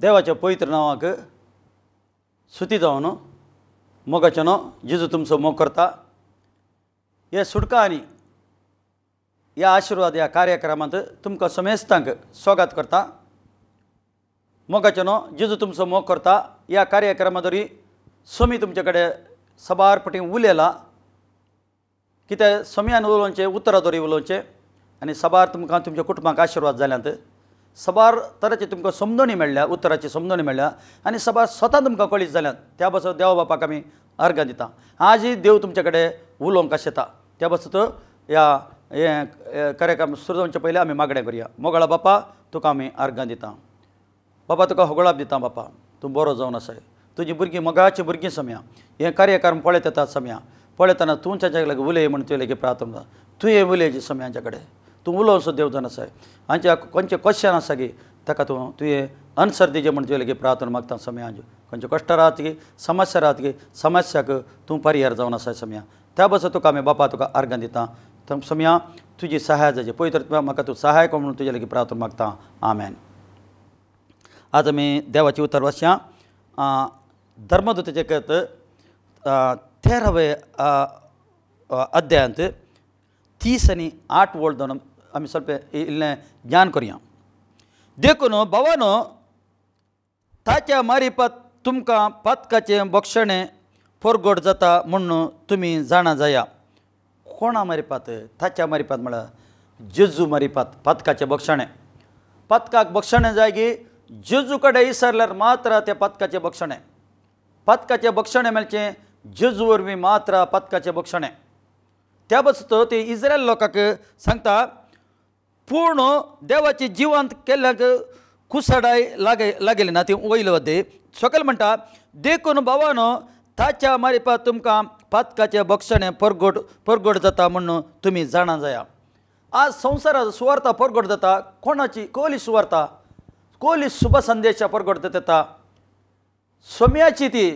देवाच्या पवित्र नावाक स्तुती जावन मोगाचनो जेजू तुमचो मोग करता। हे सुटका आनी ह्या आशिर्वाद ह्या कार्यक्रमांत तुमकां समेस्तांक स्वागत करता। मोगाचनो जेजू तुमचो मोग करता। ह्या कार्यक्रमादरी सोमी तुमचे कडेन सबारपटी उलयला, कित्याक सोम्यान उलोवचें उत्तरादोरी उलोवचें आनी सबार तुमकां तुमच्या कुटुंबाक आशिर्वाद जाल्यांत सबार तरेची तुमकां समजणी मेळ्ळ्या, उत्तराची समजणी मेळ्ळ्या आनी सबार स्वता तुमकां कळीत जाल्यात। त्या बसत देवा बापाक आमी अर्घ दिता। आजय देव तुमचे कडेन उलोवंक येता, त्या बसत ह्या कार्यक्रम सुरू जावचे पयलीं आमी मागणें करया। मोगळा बापा तुका आमी अर्घ दिता। बाबा तुका होगळाप दिता। बापा तूं बरो जावन आसाय। तुजीं भुरगीं मोगाचीं भुरगीं सम्या हें कार्यक्रम पळयत येतात सम्या, पळयतना तूं ताच्या लागीं उलय म्हण तुजे लागीं प्रार्थना। तुवें उलयची सम्याच्या कडेन, तूं उलोवन सुद्दां देव जावन आसाय। हांच्या खंयचें क्वेश्चन आसा गी ताका तुवें आन्सर दिजें म्हण तुजे लागीं प्रार्थना मागता सम्या। खंयचे कश्ट राहत गी, समस्या राहत गी, समस्याक तूं परिहार जावन आसाय सम्या। त्या बस तुका आमी बापा तुका अर्घ दिता। सम्या तुजी सहाय जाची, पवित्र म्हाका तूं सहाय कर म्हणून तुजे लागीं प्रार्थना मागता। आमेन। आज आमी देवाची उतर वाचया धर्मदूताचे कथ 13वे अध्यायांत 30 आनी 8 वोल्ट जावन आमी स्वल्प इल्लें ज्ञान करुया। देखून भावानो, ताच्या मारिफत तुमकां पातकाचें भक्षणें परगट जाता म्हणून तुमी जाणा जाया। कोणा मारिफत? ताच्या मारिफत म्हळ्यार जेजू मारिफत पातकाचें भक्षणें। पातकाक भक्षणें जाय गी जेजू कडेन विसरल्यार मात्र तें पातकाचें भक्षणें। पातकाचें भक्षणें मेळचें जेजू वरवीं मात्र पातकाचें भक्षणें। त्या बसत ते इस्रायल लोकांक सांगता, पूर्ण देवाची जिवंत केल्ल्याक कुसडाय लागली ना। ती वयलो अध्याय सकयल म्हणटा, देखून भावानो, ताच्या मारिफत तुमकां पातकाचें भक्षणें परगट जाता म्हणून तुमी जाणा जाया। आज संवसारांत सुवार्ता परगट जाता। कोणाची? कोली सुवार्ता, कोली शुभ संदेशा परगट जाता सोम्याची। ती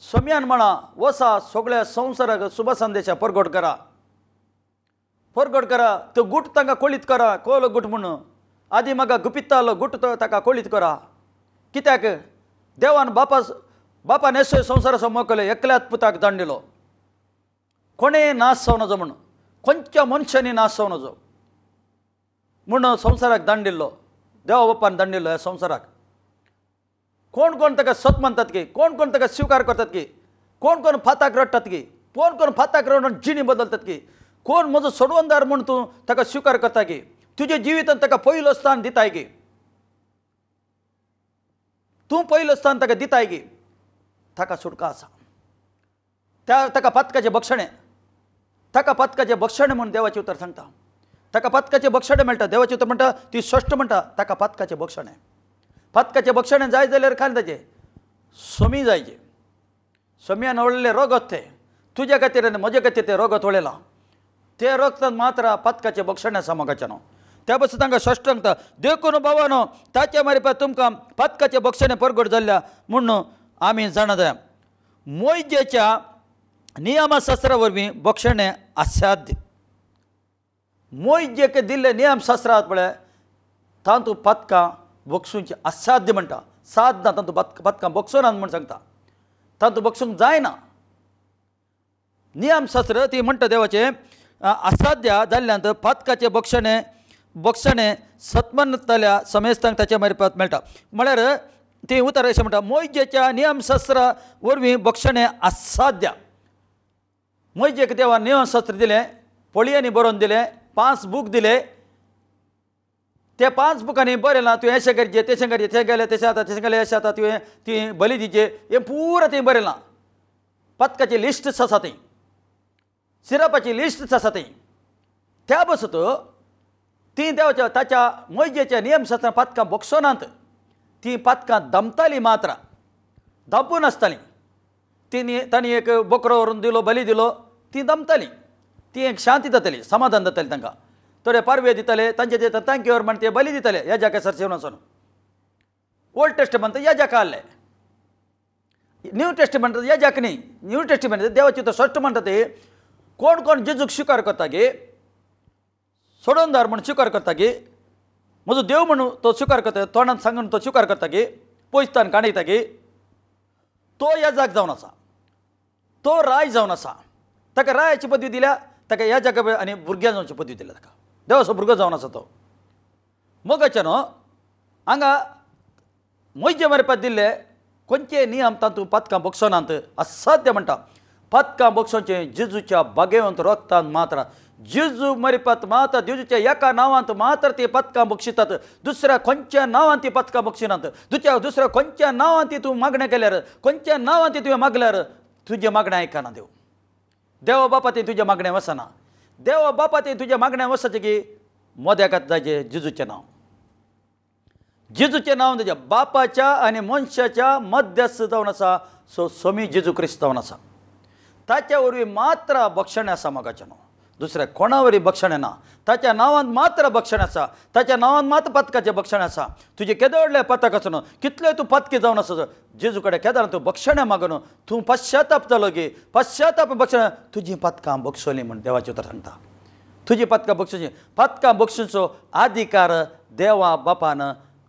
सोम्यान म्हणा, वसा सगळ्या संवसाराक शुभ संदेशा परगट करा, परगट करा। तो गुट तांकां कोळीत करा, कोलो गुट म्हणून आदी म्हाका गुपितालो गुट ताका कोळीत करा। कित्याक? देवान बापान येसू संवसाराचो मोकले एकल्याच पुताक दान दिलो, कोणेय नाश जावं नजो म्हणून, खंयच्या मनशांनी नाश जावं नजो म्हणून संवसाराक दान दिल्लो। देवा बापान दान दिल्लो ह्या संवसाराक। कोण कोण ताका सत म्हणटात की, कोण कोण ताका स्वीकार करतात की, कोण कोण फाताक रडटात की, कोण कोण फाताक रडून जिणी बदलतात की, कोण म्हजो सोडवणदार म्हूण तूं ताका स्वीकार करता की, तुज्या जिवितांत ताका पयलो स्थान दिताय की, तूं पयलो स्थान ताका दिताय की, ताका सुटका आसा। ताका पातकाचें भक्षणें, ताका पातकाचें भक्षणें म्हूण देवाचें उतर सांगता। ताका पातकाचें भक्षणें मेळटा। देवाचें उतर म्हणटा ती स्पश्ट म्हणटा, ताका पातकाचें भक्षणें। पातकाचें भक्षणें जाय जाल्यार काय ताचें सोमी जायचें। सोम्यान वळले रोगत ते तुज्या खातीर आनी म्हजे खातीर ते रोगत वळयलां। ते रगतांत मात्र पातकाचें भक्षणें आसा मोगाचें। त्या बस तांकां स्पश्ट सांगता, देखून भावानो, ताच्या मारिफत तुमकां पातकाचें भक्षणें परगट जाल्ल्या म्हणून आमी जाणा जाया। मोइजेच्या नियमशास्त्रा वरवीं भक्षणें असाध्य। मोइजेक दिल्ले नियमशास्त्र आसात पळय, तातूंत पातकां भक्षूंचें असाध्य म्हणटा। साधना तातूंत पातकां भक्षनात म्हूण सांगता। तातूंत भक्षूंक जायना। नियमशास्त्र ती म्हणटा देवाचें असाध्य जाल्ल्यांत पातकाचें भक्षणें सत्मनतल्या समेस्तांक ताच्या मारिफत मेळटा। म्हळ्यार ती उतर अशें म्हणटा, मोइजेच्या नियमशास्त्रा वरवीं भक्षणें असाध्य। मोइजेक देवान नियमशास्त्र दिलें, पळयांनी बरोवन दिलें, 5 बूक दिले। ते 5 बुकांनी बरयलां, तुवें अशें करचें, तशें करचें, तें गेलें तशें जाता, तशें गेलें अशें जाता, तुवें ती बली दिचें, हें पुराय थंय बरयलां। पातकाची लिस्टच आसा थंय, सिरपाची लिस्टच आसा थंय। त्या बसत ती देवाच्या ताच्या मोइजेच्या नियमशास्त्रान पातकां भक्षनांत ती पातकां दमतालीं मात्र, दंपून आसतालीं। तांणी एक बोकरो व्हरून दिलो, बली दिलो, ती दमतालीं। ती एक शांती जाताली, समाधान जातालें तांकां। थोडे पारवे दिताले, तांचे दिता थँक्यू म्हण ते बली दिताले याजका सरसेवन वचून। ओल्ड टेस्टमेंट याजक आहले, न्यू टेस्टमेंट याजक न्ही। न्यू टेस्टमेंट देवाची तो स्पश्ट म्हणटा ते कोण कोण जेजूक स्वीकार करता गे, सोडवणदार म्हूण स्वीकार करता गे, म्हजो देव म्हणून तो स्वीकार करता, तोंडान सांगून तो स्वीकार करता की पोयतान काणयता की तो याजाक जावन आसा, तो राय जावन आसा, ताका रायाची पदवी दिल्या, ताका ह्या जागा आनी भुरग्यां जावची पदवी दिल्या, ताका देवाचो भुरगो जावन आसा तो. मगाच्या न्हू हांगा मोयजे मारपाक दिल्ले खंयचे नियम तातूंत पथकां बक्षनांत असाध्य म्हणटा. पथकां बक्षोवचें जेजूच्या बागेवंत रोगतान मात्र, जेजू मरिपात मात्र जेजूच्या एका नांवांत मात्र ती पथकां बक्षितात, दुसऱ्या खंयच्या नांवांत ती पथकां बक्षिनात. दुसऱ्या खंयच्या नांवांत ती तूं मागणें केल्यार, खंयच्या नांवांत ती तुवें मागल्यार तुजें मागणें आयकना देव. देवा बापा ती तुजें मागणें वचना. देवा बापा ती तुजें मागणें वचचें की मोद्याक जायचें जेजूचें नांव. जेजूचें नांव तेज्या बापाच्या आनी मनशाच्या मध्यस्थ जावन आसा. सो स्वामी जेजू क्रिस्त जावन आसा. ताच्या वरवीं मात्र बक्षणें आसा मोगाचें नांव. दुसऱ्या कोणा वरवीं बक्षणें ना. ताच्या नांवांत मात्र बक्षणें आसा. ताच्या नांवांत मात्र पथकाचें बक्षणें आसा. तुजें केदो व्हडलें पथक आसूं, कितलें तूं पथकी जावन आसा, जेजू कडेन केदार तूं बक्षणें मागून तूं पश्चाताप जालो की पश्चाताप बक्षणें तुजीं पथकां बक्षली म्हूण देवाचें उतर सांगता. तुजीं पथकां बक्षुची. पथकां बक्षुचो अधिकार देवा बापान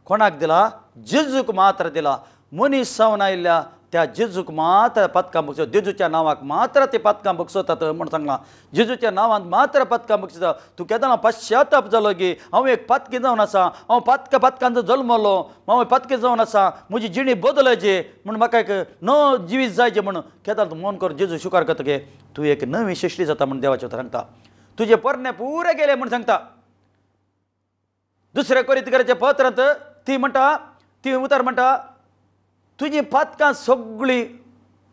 कोणाक दिला? जेजूक मात्र दिला. मनीस जावन आयिल्ल्या त्या जेजूक मात्र पथकां बक्षो. जेजूच्या नांवाक मात्र ते पथकां बक्षतात म्हूण सांगलां. जेजूच्या नांवांत मात्र पथकां बक्षिता. तूं केदां पश्चाताप जालो की हांव एक पथकी जावन आसा, हांव पथकांचो जल्मलो, हांव पथकी जावन आसा, म्हजी जिणी बदलची म्हूण म्हाका एक नवो जिवीत जायचें म्हूण केदां तूं मन कर, जेजू स्वीकार करता की तूं एक नवी सृश्टी जाता म्हूण देवाचें सांगता. तुजे परणे पुरे गेले म्हूण सांगता. दुसऱ्या कोरिंथीकाराच्या पत्रांत ती म्हणटा, ती उतर म्हणटा, तुजीं पथकां सगळीं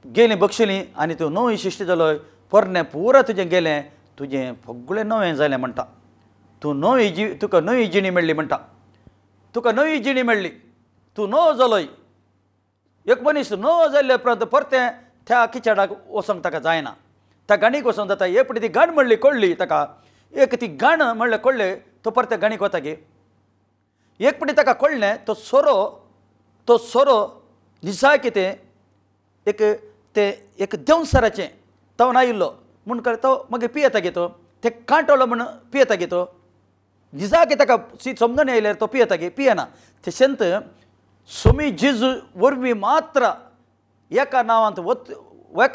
गेलीं बक्षिलीं आनी तूं नवी सृश्टी जालोय. परणे पुरो तुजें गेलें, तुजें सगळें नवें जालें म्हणटा. तूं तुका नवी जिणी मेळ्ळी म्हणटा. तुका नवी जिणी मेळ्ळी, तूं नवो जालोय. एक मनीस नवो जाल्ले उपरांत परतें त्या किचडाक वचोंक ताका जायना. त्या गाणीक वचोंक जाता. एक फावटी ती गाण म्हणली कळ्ळी ताका, एक ती गाण म्हणलें कळ्ळें, तो परते गाणीक वता गे. एक फावटी ताका कळ्ळें तो सोरो निजाय कितें एक देंवसराचें तावन आयिल्लो म्हूण तो मागीर पियेता गे. तो ते कांटलो म्हूण पियेता गे. तो निजा की ताका समजून येयल्यार तो पियेता गे, पियेना. तशेंत स्वामी जेजू वरवीं मात्र एका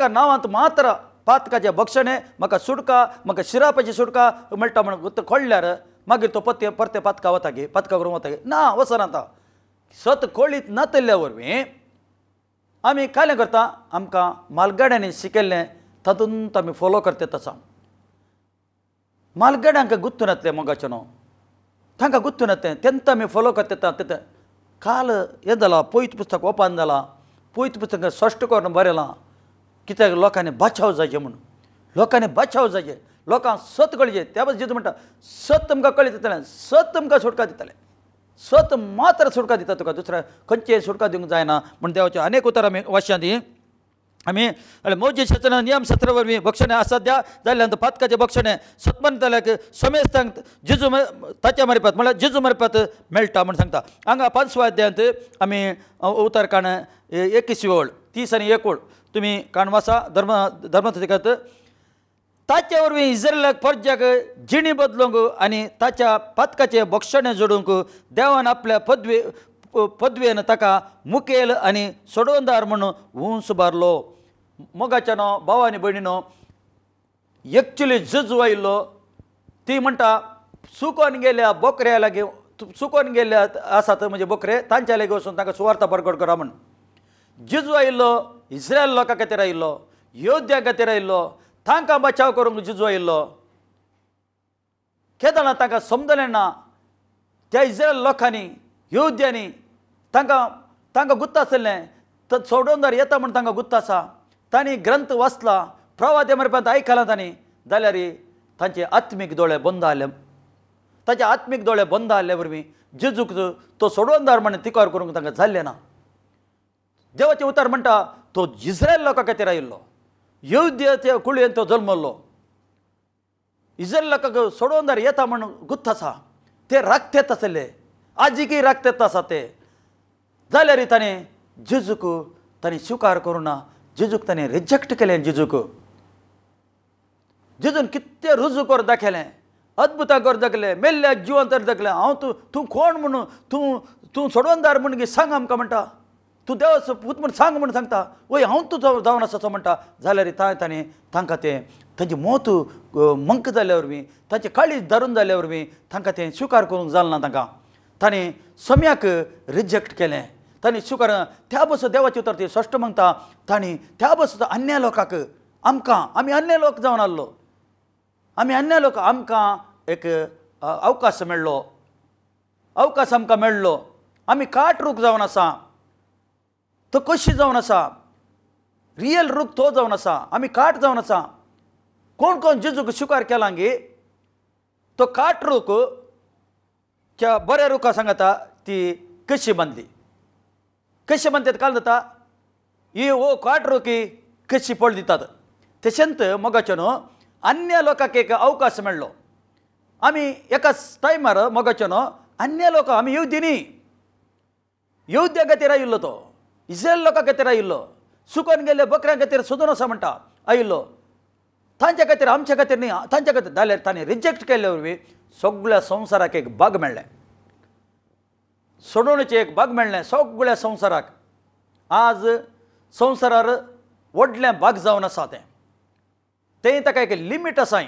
नांवांत मात्र पथकाचें बक्षणें म्हाका सुटका, म्हाका शिरापाची सुटका मेळटा म्हूण कळ्ळ्यार मागीर तो परते पथका वता गे, पथका करूंक वता गे. ना वचना. आतां सत कळीत नातल्ल्या वरवीं आमी कायलें करता, आमकां मालगाड्यांनी शिकयल्लें तातूंत आमी फॉलो करतात आसा. मालगाड्यांक गुर्तून येतलें मोगाचें न्हू, तांकां गुर्तून येतलें तेंत आमी फॉलो करतात. काल हें जालां, पयत पुस्तक ओपन जालां, पयत पुस्तक स्पश्ट करून बरयलां कित्याक लोकांनी बचाव जायचें म्हणून. लोकांनी बचाव जायचें, लोकांक सत कळचें. त्या भाशेन जेजू म्हणटा सत तुमकां कळीत दितलें, सत तुमकां सुटका दितलें. सत मात्र सुटका दिता तुका, दुसऱ्या खंयचेय सुटका दिवंक जायना म्हूण देवाचें अनेक उतर आमी वाचशां ती. आमी मोजे शास्त्र नियम 17 वरवीं बक्षणें असाध्या जाल्ल्यान पथकाचें बक्षणें सतमन जाल्याक समेस्तांक जेजू ताच्या मार्फत म्हळ्यार जेजू मार्फत मेळटा म्हूण सांगता. हांगा 5व्या अध्यायांत आमी उतर काण 21 ओळ 30 आनी 1 ओळ तुमी काण वाचा. धर्मशास्त्रांत ताचे वरवीं इस्रायलाक परज्याक जिणी बदलूंक आनी ताच्या पथकाचें बक्षणें जोडूंक देवान आपल्या पदवेन ताका मुखेल आनी सोडवणदार म्हणून उंच बारलो. मोगाच्या न्हू भाव आनी भयणीनो, एक्चुली जेजू आयिल्लो ती म्हणटा सुकोन गेल्या बोकऱ्या लागीं, सुकोन गेल्या आसात म्हणजे बोकरे, तांच्या लागीं वचून तांकां सुवार्ता प्रकट करा म्हूण. जेजू आयिल्लो इस्रायल लोकां खातीर आयिल्लो, योद्ध्या खातीर आयिल्लो, तांकां बचाव करूंक जेजू आयिल्लो. केदां तांकां समजलें ना. त्या इस्रायल लोकांनी, योद्ध्यांनी तांकां गुत्त आसलें, तर सोडवणदार येता म्हूण तांकां गुत्त आसा. तांणी ग्रंथ वाचला, प्रवाद्या मार्फत आयकलां तांणी, जाल्यार तांचे आत्मीक दोळे बंद जाले. ताचे आत्मीक दोळे बंद जाल्ले वरवीं जेजूक तो सोडवणदार म्हणून तिकार करूंक तांकां जाल्लें ना. देवाचें उतर म्हणटा तो इस्रायल लोकां खातीर आयिल्लो, यहुद्याच्या कुळयेंत तो जल्मलो. इस्रायल लोकांक सोडवणदार येता म्हणून गुत्त आसा. ते राखतेत आसले, आजीकय राखतेत आसा ते. जाल्यार ताणें जेजूक स्वीकार करूं ना. जेजूक ताणें रिजेक्ट केलें. जेजून कितें रुजू कर दाखयलें. अद्भुतां कर दाखले, मेल्ल्या जिवंत दाखले. हांव तूं कोण म्हणून तूं सोडवणदार म्हणून सांग आमकां म्हणटा. तूं देवाचो पूत म्हूण सांग म्हणून सांगता. वय हांव तूं जावन आसा म्हणटा जाल्यार तांणी तांकां तें तांचें मोत मंक जाल्या वरवीं, तांचें काळीज धरून जाल्या वरवीं तांकां तें स्विकार करूंक जालें ना. तांकां तांणी सम्याक रिजेक्ट केलें. तांणी स्विकार त्या बस देवाची उतर ती स्पश्ट म्हणटा. तांणी त्या बस अन्य लोकांक आमी अन्य लोक जावन आसलो. आमी अन्य लोक आमकां एक अवकाश मेळ्ळो. अवकाश आमकां मेळ्ळो. आमी काट रूख जावन आसा. तो कशी जावन आसा. रियल रूख तो जावन आसा. आमी काट जावन आसा. कोण कोण जेजूक स्विकार केला गे तो काट रूख त्या बऱ्या रुखा सांगता ती कशी बांदली. कशी बांदतात काल जाता ही ओ काट रूखी कशी पळ दितात. तशेंत मोगाच्यान अन्य लोकांक एक अवकाश मेळ्ळो. आमी एकाच टायमार मोगाच्यान अन्य लोक आमी येवदी न्ही. येवद्या खातीर आयिल्लो तो. इस्रायल लोकां खातीर आयिल्लो. सुकून गेल्ले बकऱ्यां खातीर सोदून आसा म्हणटा आयिल्लो. तांच्या खातीर आमच्या खातीर न्ही. तांच्या खातीर जाल्यार तांणी रिजेक्ट केल्ले वरवीं सगळ्या संवसाराक एक भाग मेळ्ळें. सोडवणेचें एक भाग मेळ्ळें सगळ्या संवसाराक. आज संवसारार व्हडलें भाग जावन आसा तें ताका एक लिमीट आसाय.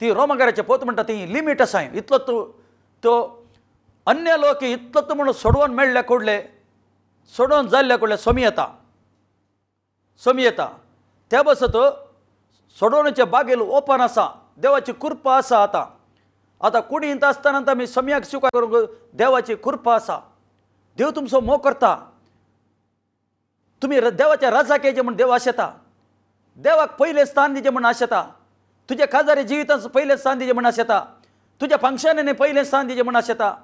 ती रोमाकाराचें पोत म्हणटा ती लिमीट आसाय. इतलो तो अन्य लोक इतलो म्हणून सोडवून मेळ्ळे कोडले सोडून जाल्ले कोडले सोमी येता त्या बसत सोडवणेचे बागेल ओपन आसा. देवाची कृपा आसा. आतां कुडींत आसतना आमी सम्याक स्विकार करूंक देवाची कृपा आसा. देव तुमचो मोग करता. तुमी देवाच्या राजाक येचे म्हूण देव आशेता. देवाक पयलें स्थान दिचें म्हूण आशेता. तुज्या काजारी जिवितांत पयलें स्थान दिचें म्हूण आशेता. तुज्या फंक्शनांनी पयलें स्थान दिचें म्हूण आशेता.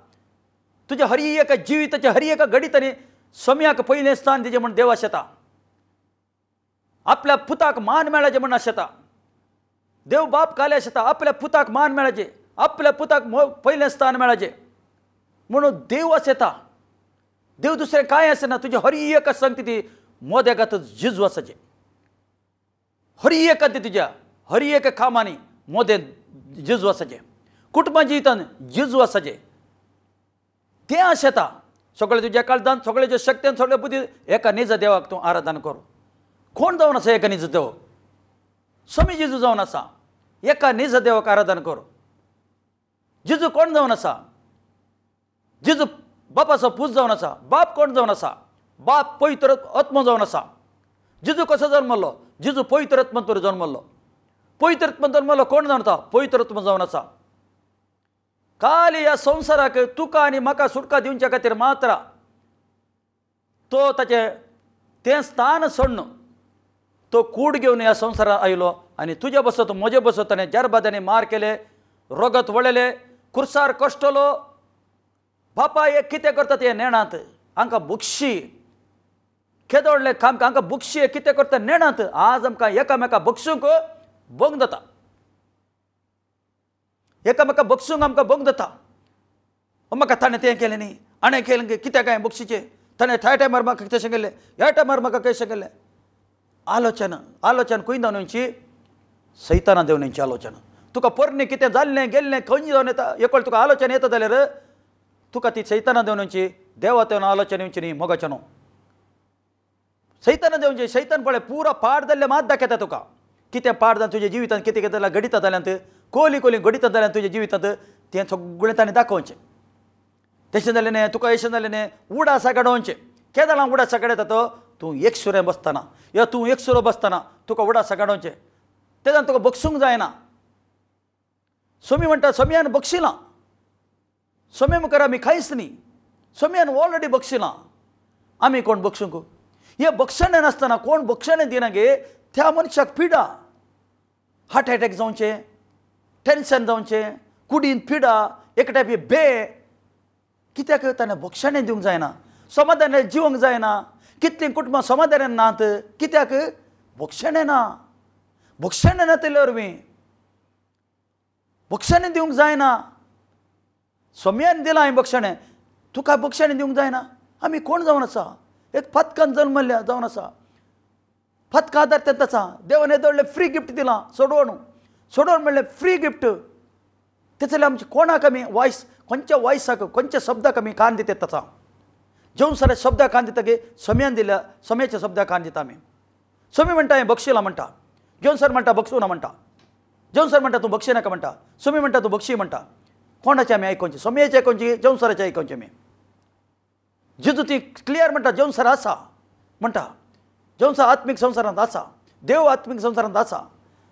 तुज्या हर एका जिविताच्या हर एका घडीतांनी सम्याक पयलें स्थान दिचें म्हूण देव आशेता. आपल्या पुताक मान मेळचें म्हूण आशेता. देव बाप काले आशेता आपल्या पुताक मान मेळचें. आपल्या पुताक पयलें स्थान मेळचें म्हणून देव आशेता. देव दुसरें कांय आसना. तुजी हर एका संगती ती मोदेगात जिजू आसाचें. हर एका तुज्या हर एका कामांनी मोदें जिजू आसाचें. कुटुंबा जिवितांत जिजू आसाचें तें आशेता. सगळे तुज्या काळजांत सगळ्याच्या शक्तीन सगळे बुद्धी एका निज देवाक तूं आराधना कर. कोण जावन आसा एका निज देव. स्वामी जिजू जावन आसा. एका निज देवाक आराधना कर. जिजू कोण जावन आसा. जिजू बापाचो पूज जावन आसा. बाप कोण जावन आसा. बाप पवित्र आत्मा जावन आसा. जिजू कसो जल्मलो. जिजू पवित्र आत्मांतून जल्मलो. पवित्र आत्मा जल्मलो कोण जावन आसा. पवित्र आत्मा जावन आसा. खाली ह्या संवसाराक तुका आनी म्हाका सुटका दिवच्या खातीर मात्र तो ताचें तें स्थान सोडून तो कूड घेवन ह्या संवसारात आयलो आनी तुजे बसत म्हजे बसत ताणें जरबादांनी मार केले. रोगत वळयले. कुर्सार कश्टलो. बापा हे कितें करता ते नेणात. हांकां बुक्षी केदोडले काम हांकां बुक्षी कितें करता नेणात. आज आमकां एकामेका बक्षूंक भोंग जाता. एकामेका बक्षूंक आमकां भोंग जाता. म्हाका ताणें तें केलें न्ही. हाणें केलें कित्याक काय बक्षीचें. ताणें त्या टायमार म्हाका तशें केलें. ह्या टायमार म्हाका कशें केलें. आलोचना खंय देंवची. सैताना देंवची आलोचना. तुका पोरणे कितें जाल्लें गेल्लें खंय जावन येता एक तुका आलोचना येता जाल्यार तुका ती सैताना देंवची. देवा तेवन आलोचना येवची न्ही मोगाचें न्हू. सैताना देंवची. सैतान पळय पुरा पाड जाल्ले मात दाखयता तुका. कितें पाड जावन तुज्या जिवितांत कितें कितें जाल्यार घडिता जाल्यांत कोली घडिता जाल्यार तुज्या जिवितांत तें सगळें ताणें दाखोवचें. तशें जालें न्ही. तुका अशें जालें न्ही उडासा काडोवचें. केदां उडासा काडयता तो तूं एक सुरें बसतना या तूं एक सुरो बसतना तुका उडासा काडोवचें. तेदान तुका बक्षूंक जायना. स्वामी म्हणटा स्वाम्यान बक्षिलां. स्वामी मुखार आमी कांयच न्ही. स्वाम्यान ऑलरेडी बक्षिलां. आमी कोण बक्षूंक. हे बक्षणें नासतना कोण बक्षणें दिना गे त्या मनशाक पिडा. हार्ट एटॅक जावचें. टेन्शन जावचें. कुडींत पिडा. एक टायपी कित्याक ताणें बक्षणें दिवंक जायना. समाधान जिवंक जायना. कितलीं कुटुंबां समाधान नात. कित्याक बक्षणें ना. बक्षणें ना तेले वरवीं बक्षणें दिवंक जायना. स्वाम्यान दिलां हांवें बक्षणें. तुका बक्षणें दिवंक जायना. आमी कोण जावन आसा. एक पथकान जल्मल्ल्या जावन आसा. पथका आदार तेंत आसा. देवान येदोळ्ळें फ्री गिफ्ट दिलां. सोडवण म्हणलें फ्री गिफ्ट. त्याच्याला आमची कोणा कमी वॉयस कोणच्या वॉयसाक कोणच्या शब्दा कमी कान दिते त्याचा जेवण सर शब्दा कान दिता गे सम्यान दिल्या सम्याच्या शब्दा कान दिता आम्ही सम्य म्हणटा हे बक्षीला म्हणटा जेवण सर म्हणटा बक्षू ना म्हणटा जेवण सर म्हणटा तू बक्षी नाका म्हणटा सम्य म्हणटा तू बक्षी म्हणटा कोणाचे आम्ही ऐकूनचे सम्याचे ऐकूनचे जेवण सराचे ऐकूनचे आम्ही जिजू ती क्लियर म्हणटा जेवण सर आसा म्हणटा जेवण सर आत्मीक संसारांत आसा देव आत्मीक संसारांत आसा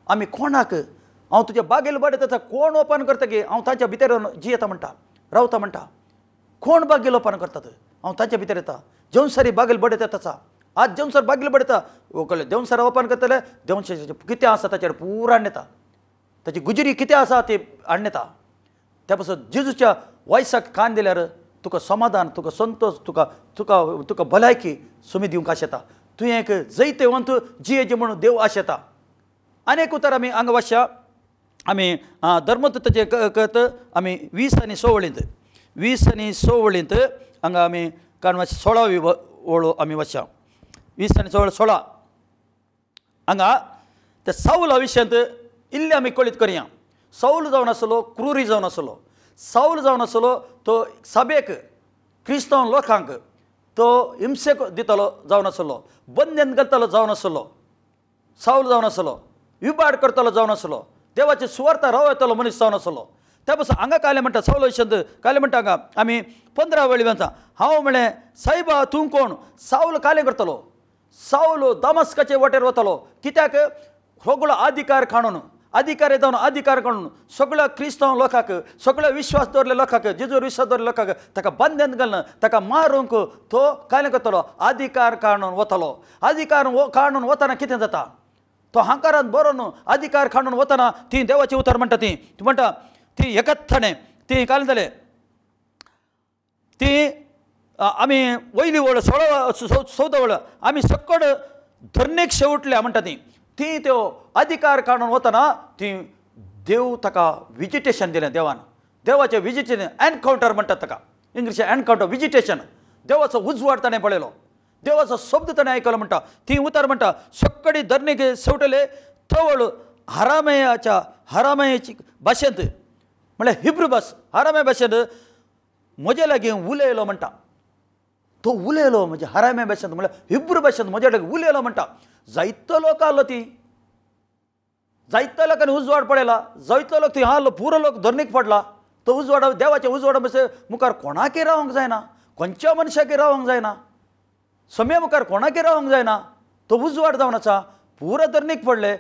आमी कोणाक हांव तुज्या बागेल बडे त्याचा कोण ओपन करता गे हांव तांच्या भितर जियेता म्हणटा रावता म्हणटा कोण बागेल ओपन करतात हांव तांच्या भितर येता जेवण सरी बागेल बडयता ताचा आज जेवण सर बागेल बडयता कळ्ळें देवून सर ओपन करतले देवून कितें आसा ताचेर पुरा हाडून येता ताची गुजरी कितें आसा ती हाडून येता त्या पासून जेजूच्या वॉयसाक कान दिल्यार तुका समाधान तुका संतोष तुका तुका तुका भलायकी सुमी दिवंक आशेता तूं एक जैतवंत जियेजे म्हणून देव आशेता अनेक उतर आमी हांगा वाचया आमी धर्मदूताचे कळत आमी 20 आनी 6 वळींत 20 आनी 6 वळींत हांगा आमी कारण 16वी ओळ आमी वाचया 20 आनी 16 हांगा त्या साऊला विशयांत इल्ले आमी कळीत करया साऊल जावन आसलो क्रूरी जावन आसलो साऊल जावन आसलो तो सभेक क्रिस्तांव लोकांक तो हिंसेक दितालो जावन आसलो बंदन घालतालो जावन आसलो साऊल जावन आसलो विबाड करतालो जावन आसलो देवाची सुवार्ता रावयतालो मनीस जावन आसलो त्या पासून हांगा काले म्हणटा साऊल विशयांत काले म्हणटा हांगा आमी 15 वेळी म्हणटा हांव म्हळें सायबा तूं कोण साऊल काले करतलो साऊल दमस्काचे वाटेर वतालो कित्याक सगळो अधिकार काडून अधिकारी जावन अधिकार काडून सगळ्या क्रिस्तांव लोकांक सगळ्या विश्वास दवरल्या लोकांक जेजूर विश्वास दवरल्या लोकांक ताका बंधन घालून ताका मारूंक तो काय करतलो अधिकार काडून वतलो अधिकार काडून वतना कितें जाता तो हांकारान बरोवन अधिकार काडून वतना ती देवाची उतर म्हणटा ती म्हणटा ती एकत्थणे ती काय जालें ती आमी वयली वळ 14 वळ आमी सकड धरणेक शेवटल्या म्हणटा ती त्यो अधिकार काडून वतना ती देव ताका विजिटेशन दिलें देवान देवाचें विजिटेशन एनकावंटर म्हणटात ताका इंग्लिशीन एनकावंटर विजिटेशन देवाचो उजवाड ताणें पळयलो देवाचो शब्द ताणें आयकलो म्हणटा ती उतर म्हणटा सक्कडी धरणेक शेवटले थवळ हरामेची भाशेंत म्हळ्यार हिब्रू भास हरामे भाशेंत म्हजे लागीं उलयलो म्हणटा तो उलयलो म्हणजे हरामे भाशेंत म्हळ्यार हिब्रू भाशेंत म्हजे लागीं उलयलो म्हणटा जायतो लोक आलो ती जायत्या लोकांनी उजवाड पडयला जायतो लोक ती आलो पुरो लोक धरणीक पडला तो उजवाड देवाच्या उजवाडा मुखार कोणाकय रावंक जायना खंयच्या मनशाकय रावंक जायना समय मुखार कोणाकय रावंक जायना तो उजवाड जावन आसा पुरो धरणीक पडले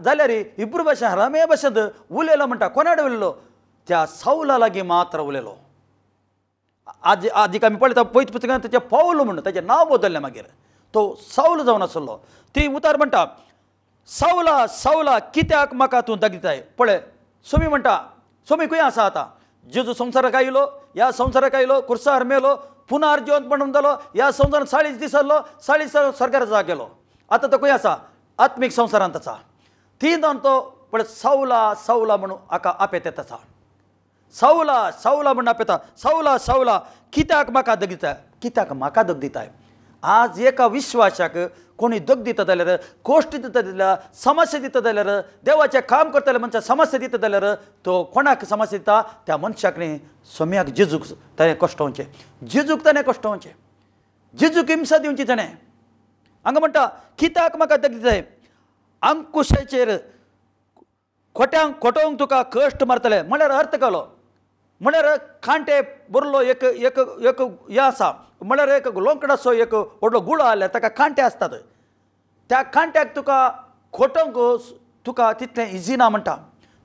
जाल्यार हिब्रू भाशेंत हरामे भाशेंत उलयलो म्हणटा कोणाड उलयलो त्या साऊला लागीं मात्र उलयलो आदीक आमी पळयता पयत पुस्तकांत ताचें पावल म्हणून ताचें नांव बदल्लें मागीर तो साऊल जावन आसलो ती उतर म्हणटा साऊला साऊला कित्याक म्हाका तूं दागिताय पळय सोमी म्हणटा सोमी खंय आसा आतां जेजू संवसाराक आयलो ह्या संवसाराक आयलो कुर्सार मेलो पुनार जिवंत म्हणून जालो ह्या संवसारांत 40 दीस आसलो 40 स्वर्गार गेलो आतां तो खंय आसा आत्मीक संवसारांत आसा ती जावन तो पळय साऊला साऊला म्हणून हाका आपयता आसा साऊला साऊला म्हणून आपयता साऊला साऊला कित्याक म्हाका दग दिताय कित्याक म्हाका दग दिताय आज एका विश्वासाक कोणी दग दिता जाल्यार कोश्ट दिता जाल्यार समस्या दिता जाल्यार देवाचें काम करतले मनशाक समस्या दिता जाल्यार तो कोणाक समस्या दिता त्या मनशाक न्ही सम्याक जेजूक ताणें कश्ट जेजूक ताणें कश्ट जेजूक हिंसा दिवची ताणें हांगा म्हणटा कित्याक म्हाका दग दिताय अंकुशाचेर खोट्यांक खोटोवंक तुका कश्ट मारतले म्हळ्यार अर्थ कलो म्हळ्यार कांटे बरलो एक एक एक हें आसा म्हळ्यार एक लोंकडाचो एक व्हडलो गुळो आसल्यार ताका कांटे आसतात त्या कांट्याक तुका खोटोवंक तुका तितलें इजी ना म्हणटा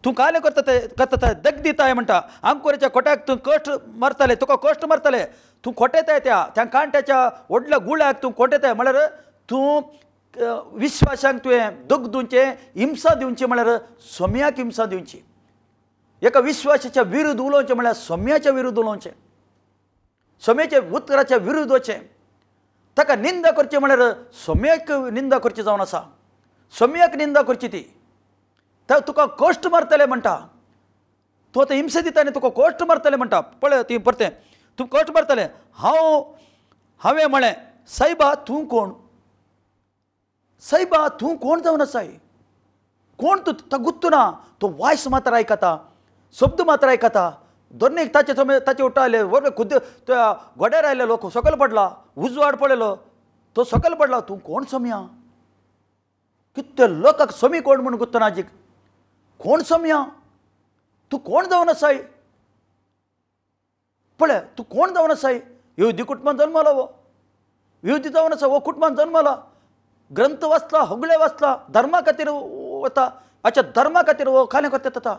तूं काले करता ते दग दिताय म्हणटा अंकुराच्या खोट्याक तूं कश्ट मारतले तुका कश्ट मारतले तूं खोटयताय त्या कांट्याच्या व्हडल्या गुळ्याक तूं खोटयताय म्हळ्यार तूं विश्वासांक तुवें दग दिवचें हिंसा दिवची म्हळ्यार सम्याक हिंसा दिवची एका विश्वासाच्या विरुद्ध उलोवचें म्हळ्यार सम्याच्या विरुद्ध उलोवचें सम्याच्या उतराच्या विरुद्ध वचें ताका निंदा करची म्हळ्यार सम्याक निंदा करची जावन आसा सम्याक निंदा करची ती तुका कश्ट मारतले म्हणटा तूं आतां हिंसा दिता आनी तुका कश्ट मारतले म्हणटा पळय ती परतें तूं कश्ट मारतले हांवें म्हळें सायबा तूं कोण सायबा तूं कोण जावन आसाय कोण तूं तो गुत्तू ना तो वॉयस मात्र आयकता शब्द मात्र ऐकता दोन्ही ताचे समय ताचे उठ्ठाले वर खुद त्या गोड्यार आयले लोक सकयल पडला उजवाड पडलेलो तो सकयल पडला तूं कोण सोम्या कितले लोकांक सोमी कोण म्हणून गुत्तना आजीक कोण सोम्या तूं कोण जावन आसाय पळय तूं कोण जावन आसाय येहुदी कुटुंबान जल्मला वो येहुदी जावन आसा वो कुटुंबान जल्मला ग्रंथ वाचला हगळे वाचला धर्मा खातीर वता अच्छा धर्मा खातीर वो खालें करता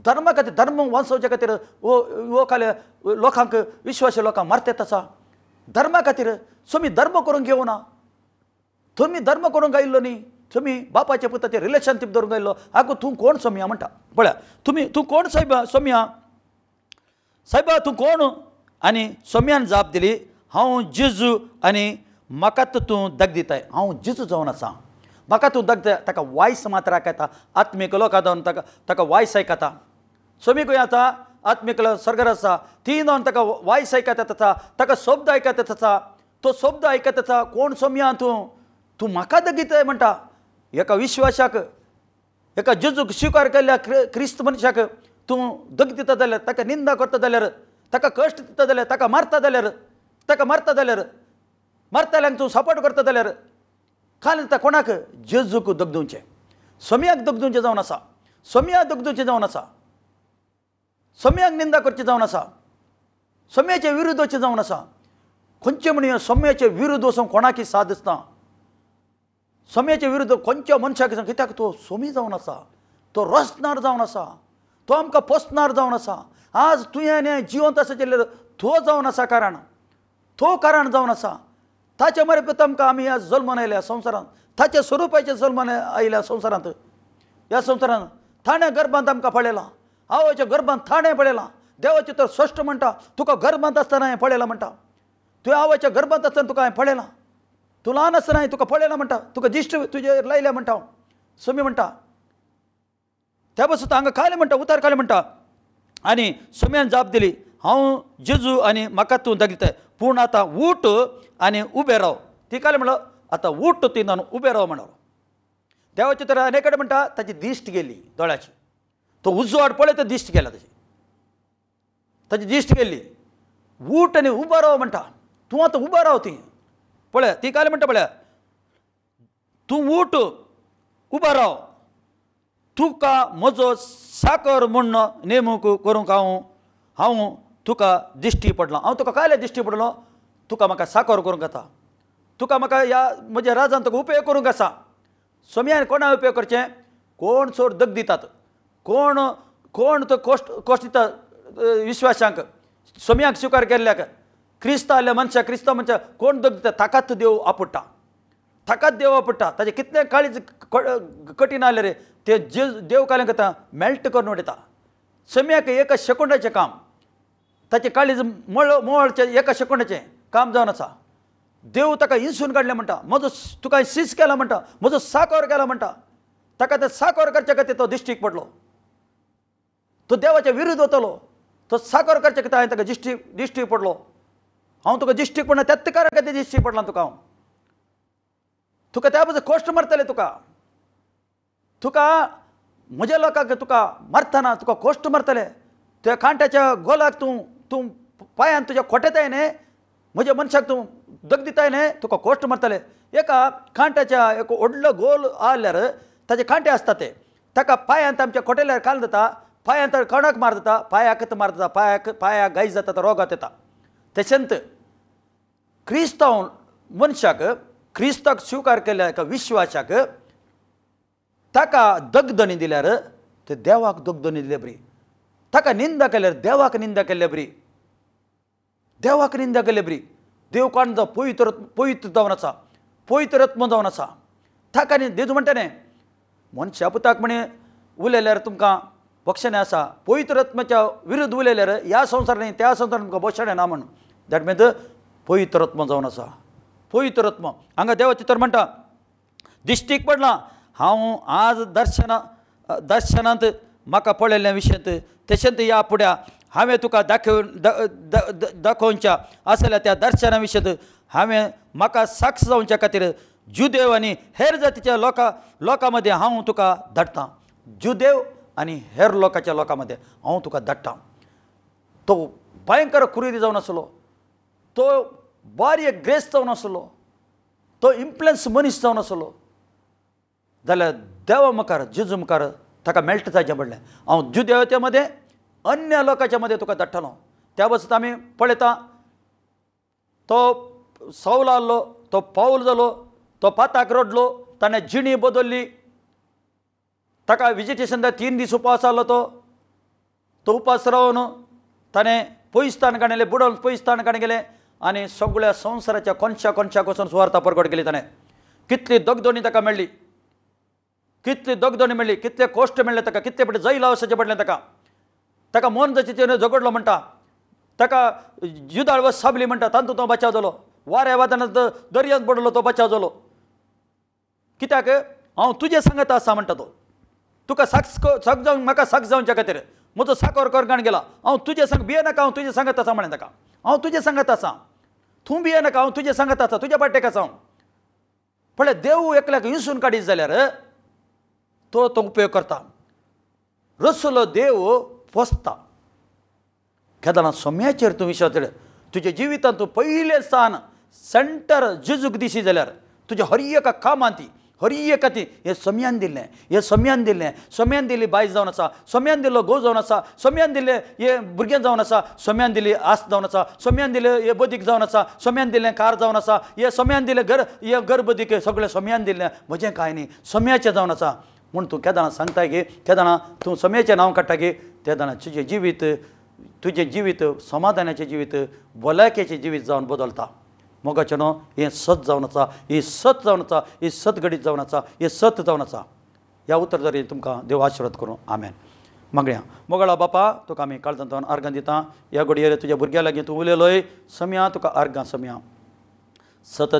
धर्मा खातीर धर्म वाचोवचे खातीर वो खाले लोकांक विश्वासी लोकांक मारतात आसा धर्मा खातीर तुमी धर्म करूंक घेवना तुमी धर्म करूंक आयिल्लो न्ही तुमी बापाचे पुताचे रिलेशनशीप धरूंक आयिल्लो आगो तूं कोण सोम्या म्हणटा पळय तूं कोण सायबा सोम्या सायबा तूं कोण आनी सोम्यान जाप दिली हांव जेजू आनी म्हाका तूं दग दिताय हांव जेजू जावन आसा म्हाका तूं दग दिता ताका वायस मात्र आयकता आत्मीक लोकां जावन ताका वायस आयकता सोमीकूय आतां आत्मीक सर्गर आसा ती जावन ताका वायस आयकता आसा ताका शब्द आयकता आसा तो शब्द आयकता आसा कोण सोम्या तूं म्हाका दग दिताय म्हणटा एका विश्वासाक एका जेजूक स्विकार केल्ल्या क्रिस्त मनशाक तूं दग दिता जाल्यार ताका निंदा करता जाल्यार ताका कश्ट दिता जाल्यार ताका मारता जाल्यार मारताल्यांक तूं सपोर्ट करता जाल्यार खाल दिता कोणाक जेजूक दग दिवचें सोम्याक दग दिवचें जावन आसा सोम्याक दग दिवचें जावन आसा सोम्याक निंदा करचें जावन आसा सोम्याचे विरुद्ध वचचें जावन आसा खंयचे म्हणून सोम्याचे विरुद्ध वचूंक कोणाकी साद दिसना सोम्याचे विरुद्ध खंयच्या मनशाक कित्याक तो सोमी जावन आसा तो रचणार जावन आसा तो आमकां पोसणार जावन आसा आज तुवें जिवंत आसा जाल्यार तो जावन आसा कारण जावन आसा ताचे मार्फत आमकां आमी आज जल्मान आयल्या संवसारांत ताच्या स्वरुपाचे जल्मान आयल्या संवसारांत ह्या संवसारांत ताणें गर्भांत आमकां पळयलां आवयच्या गर्भांत ताणें पळयलां देवाचें तर स्पश्ट म्हणटा तुका गर्भांत आसतना हांवें पळयलां म्हणटा तुवें आवयच्या गर्भांत आसतना तुका हांवें पळयलां तूं ल्हान आसतना हांवें तुका पळयलां म्हणटा तुका दिश्ट तुजेर लायल्या म्हणटा सोमी म्हणटा त्या पासून हांगा खालें म्हणटा उतार खालें म्हणटा आनी सोम्यान जाप दिली हांव जेजू आनी म्हाका तूं दग दिताय पूण आतां उठ आनी उबें राव ती काले म्हणलो आतां उठ ती न्हू उबें राव म्हणलो देवाचे तर अनेक कडेन म्हणटा ताची दिश्ट गेली दोळ्याची तो उजवाड पळय तो दिश्ट गेला ताची दिश्ट गेली उठ आनी उबो राव म्हणटा तूं आतां उबो राव ती पळय ती काले म्हणटा पळय तूं उठ उबो राव तुका म्हजो साकर म्हूण नेमूक करूंक हांव तुका दिश्टी पडलो हांव तुका कायले दिश्टी पडलो तुका म्हाका साकर करूंक येता तुका म्हाका ह्या म्हज्या राजान तुका उपेग करूंक आसा सोम्यान कोणा उपेग करचें कोण चोर दग दितात कोण तो कोश्ट दिता विश्वासांक सोम्याक स्विकार केल्ल्याक क्रिस्त आल्या मनशाक क्रिस्तांव मनशाक कोण दग दिता ताकाच देव आपडटा ताकाच देव आपडटा ताचें कितलें काळीज कठीण आलें रे ते देव कालें करता मेल्ट करून उडयता सोम्याक एका सेकंडाचें काम ताचें काळीज मोळचें एका सेकंडाचें काम जावन आसा देव ताका हिंसून काडलें म्हणटा म्हजो तुका सीस केला म्हणटा म्हजो साकर केला म्हणटा ताका ते साकर करचे खातीर तो दिश्टीक पडलो तो देवाच्या विरुद्ध वतलो तो साकर करचे खातीर हांवें ताका दिश्टीक पडलो हांव तुका दिश्टीक पडना त्याच कारा खातीर दिश्टीक पडला तुका त्या बद्दल कश्ट मारतले तुका म्हज्या लोकांक तुका मारतना तुका कश्ट मारतले त्या कांट्याच्या गोलाक तूं पांयान तुज्या खोटेताय न्ही म्हज्या मनशाक तूं दग दिताय न्ही तुका कश्ट मारतले एका कांट्याच्या एक व्हडलो गोल आल्यार ताचे कांटे आसता ते ताका पांयान आमच्या खोटेल्यार काल जाता पांयान तर कणाक मार जाता पांयाक मार जाता पांयाक गायज जाता तो रोगात येता तशेंच क्रिस्तांव मनशाक क्रिस्ताक स्विकार केल्या एका विश्वासाक ताका दगदणी दिल्यार ते देवाक दगदणी दिले बरी ताका निंदा केल्यार देवाक निंदा केल्ले बरी देवाक निंदा केल्ले बरी देव कोण पवित्र जावन आसा पवित्रत्म जावन आसा ताका न्ही देव म्हणटा न्ही मनशा पुताक म्हणे उलयल्यार तुमकां बक्षणे आसा पवित्रत्माच्या विरुद्ध उलयल्यार ह्या संवसारान न्ही त्या संवसारान तुमकां बक्षणे ना म्हण दॅट मीन्स पवित्रत्म जावन आसा पवित्रत्म हांगा देवाचें तर म्हणटा दिश्टीक पडलां हांव आज दर्शनांत म्हाका पळयल्ल्या विशयांत तशेंच ह्या फुड्या हांवें तुका दाखोवच्या आसल्या त्या दर्शना विशयांत हांवें म्हाका साक्ष जावच्या खातीर जुदेव आनी हेर जातीच्या लोकां मदीं हांव तुका धाडटां जुदेव आनी हेर लोकांच्या लोकांमध्ये हांव तुका धाडटां. तो भयंकर कुरिरी जावन आसलो, तो बारीक ग्रेस जावन आसलो, तो इन्फ्लुएन्स मनीस जावन आसलो, जाल्यार देवा मुखार जेजू मुखार ताका मेळटा जायचें पडलें. हांव जुदेवते मध्ये अन्य लोकांच्या मध्ये तुका धाडटलो. त्या बसत आमी पळयता, तो सौल आसलो, तो पाऊल जालो, तो पाताक रडलो, ताणें जिणी बदलली, ताका विजिटेशन 3 दीस उपास आसलो. तो उपास रावन ताणें पयसतान काडले, बुडोवन पयसतान काडून गेले आनी सगळ्या संवसाराच्या कोनशा कोनशाक वचून सुवार्ता परगट केली. ताणें कितली दगदोणी ताका मेळ्ळी, कितली दगदोणी मेळ्ळी, कितले कोश्ट मेळ्ळे ताका, कितले फावटी जैला वचचें पडलें ताका. ताका मन जशें झगडलो म्हणटा, ताका युदाळ वच साबली म्हणटा, तातूंत तो बचाव जालो. वाऱ्या वादनांत दर्यांत पडलो, तो बचाव जालो. कित्याक हांव तुजे सांगत आसा म्हणटा तो. तुका साक जावन म्हाका साक जावच्या खातीर म्हजो साकर करगाण गेला. हांव तुजे सांग भिये नाका, हांव तुजे सांगत आसा म्हणे ताका. हांव तुजे सांगत आसा, तूं भिये नाका, हांव तुजे सांगत आसा, तुज्या पाटेक आसा हांव. पळय, देव एकल्याक हिंसून काडीत जाल्यार तो उपयोग करता. रसलो देव पोसता. केदारनाथ सोम्याचेर तूं विश्वास दवर. तुज्या जिवितांत तूं पयले स्थान सेंटर जेजूक दिशी जाल्यार तुज्या हर एका कामांत ती हर एका ती हें सोम्यान दिल्लें, हें सोम्यान दिल्लें, सोम्यान दिल्ली बायज जावन आसा, सोम्यान दिल्लो घोव जावन आसा, सोम्यान दिल्लें हें भुरगें जावन आसा, सोम्यान दिल्ली आस्त जावन आसा, सोम्यान दिल्लें हें बदीक जावन आसा, सोम्यान दिल्लें कार जावन आसा, हें सोम्यान दिल्लें हें गर्भदीक सगळें सोम्यान दिल्लें. म्हजें कांय न्ही, सोम्याचें जावन आसा म्हूण तूं केदारनाथ सांगता गे. केदारनाथ तूं सोम्याचें नांव काडटा गे. केदारनाथ तुजें जिवीत समाधानाचें जिवीत, भलायकेचें जिवीत जावन बदलता. मोगाचें न्हू, हें सत जावन आसा, ही सत जावन आसा, ही सत घडीत जावन आसा, हें सत जावन आसा. ह्या उतर जरी तुमकां देव आशिर्वाद करूं. आमेन. मागण्या मोगळा बापा, तुका आमी काळजांतल्यान अर्गां दिता. ह्या घडयेर तुज्या भुरग्यां लागीं तूं उलयलोय, सम्या तुका अर्गां सम्या. सत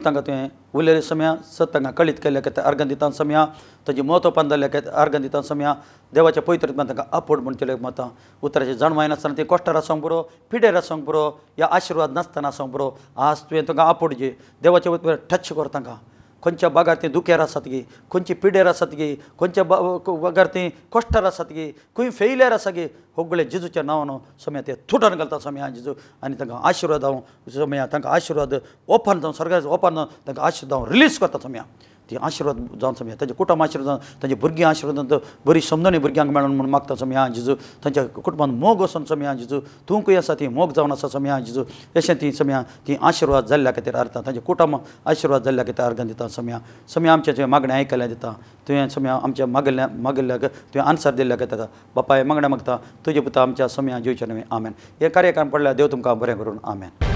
तांकां तुवें उलयलें सम्या, सत तांकां कळीत केल्ल्या खातीर अर्गां दिता सम्या. ताजी म्हत्व जाल्ल्या खातीर अर्गां दिता सम्या. देवाच्या पवित्रत्वान तांकां आपोड म्हणचें मतां. उतराची जाणवाय नासतना ती कोश्टार आसूंक बरो, पिडेर आसूंक बरो, ह्या आशिर्वाद नासतना आसूंक बरो. आज तुवें तांकां आपोड जे देवाच्या वतीन टच कर तांकां. खंयच्या बागार ती दुखेर आसात गे, खंयची पिडेर आसात गे, खंयच्या बागार ती कोश्टार आसात गे, खंय फेयल्यार आसा गे, सगळे जेजूच्या नांवान सम्या ते थुटोन घालता सम्या जेजू. आनी तांकां आशिर्वाद हांव सम्या, तांकां आशिर्वाद ओपन जावन स्वर्गाचो ओपन जावन तांकां आशिर्वाद हांव रिलीज करता सम्या. ती आशिर्वाद जावन सम्या, ताजे कुटुंब आशिर्वाद जावन, ताजे भुरगीं आशिर्वाद बरी समजणी भुरग्यांक मेळोन म्हूण मागता सम्या जेजू. तांच्या कुटुंबांत मोग वचोन सम्या जेजू. तूंकय आसा ती मोग जावन आसा सम्या जेजू. अशें ती सम्या ती आशिर्वाद जाल्ल्या खातीर अर्थ, तांचे कुटुंब आशिर्वाद जाल्ल्या खातीर अर्घ दिता सम्या. सम्या आमच्या तुवें मागणें आयकल्या दिता. तुवें सम्या आमच्या मागिल्ल्याक तुवें आन्सर दिल्ल्या खातीर बापा हे मागणें मागता तुजे पुता आमच्या सम्या जिवच्या नवे. आमेन. हे कार्यक्रम पडल्यार देव तुमकां बरें करून. आमेन.